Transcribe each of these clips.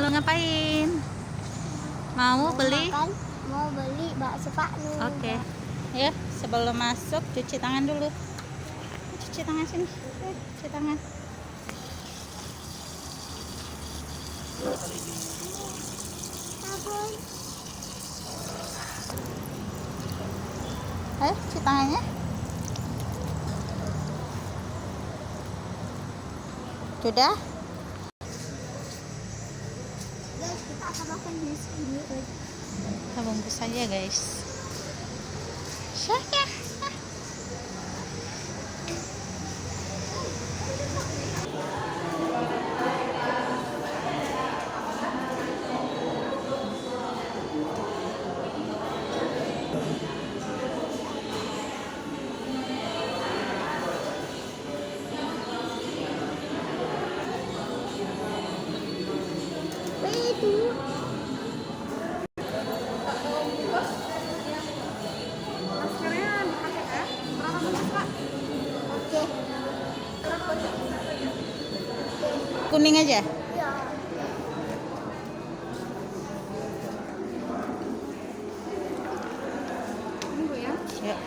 Ngapain? Mau beli? Makan, mau beli bakso Pak Nu. Oke. Ya, sebelum masuk cuci tangan dulu. Cuci tangan sini. Cuci tangan. Sabun. Ayo, cuci tangannya. Sudah? Guys, kita akan makan di sini. Kita bungkus saja, guys. Saya. Itu. Maskernya dipakai ya? Berapa bungkus Pak? Oke. Kuning aja. Ya. Tunggu ya. Ya.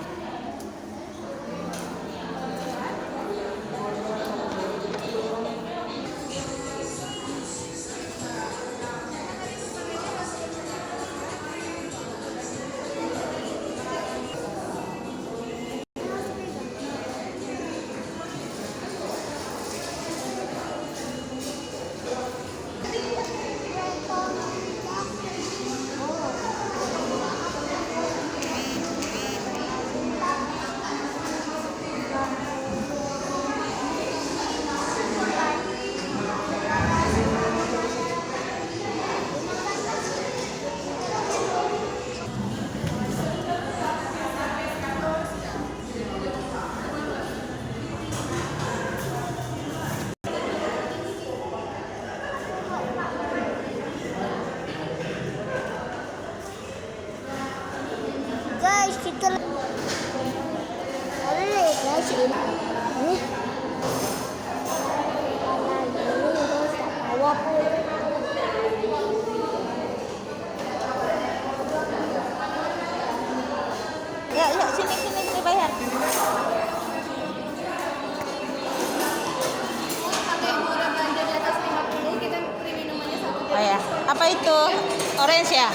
Guys, kita boleh guys ini. Ya, yuk sini sini bayar. Oh ya, apa itu? Orange ya?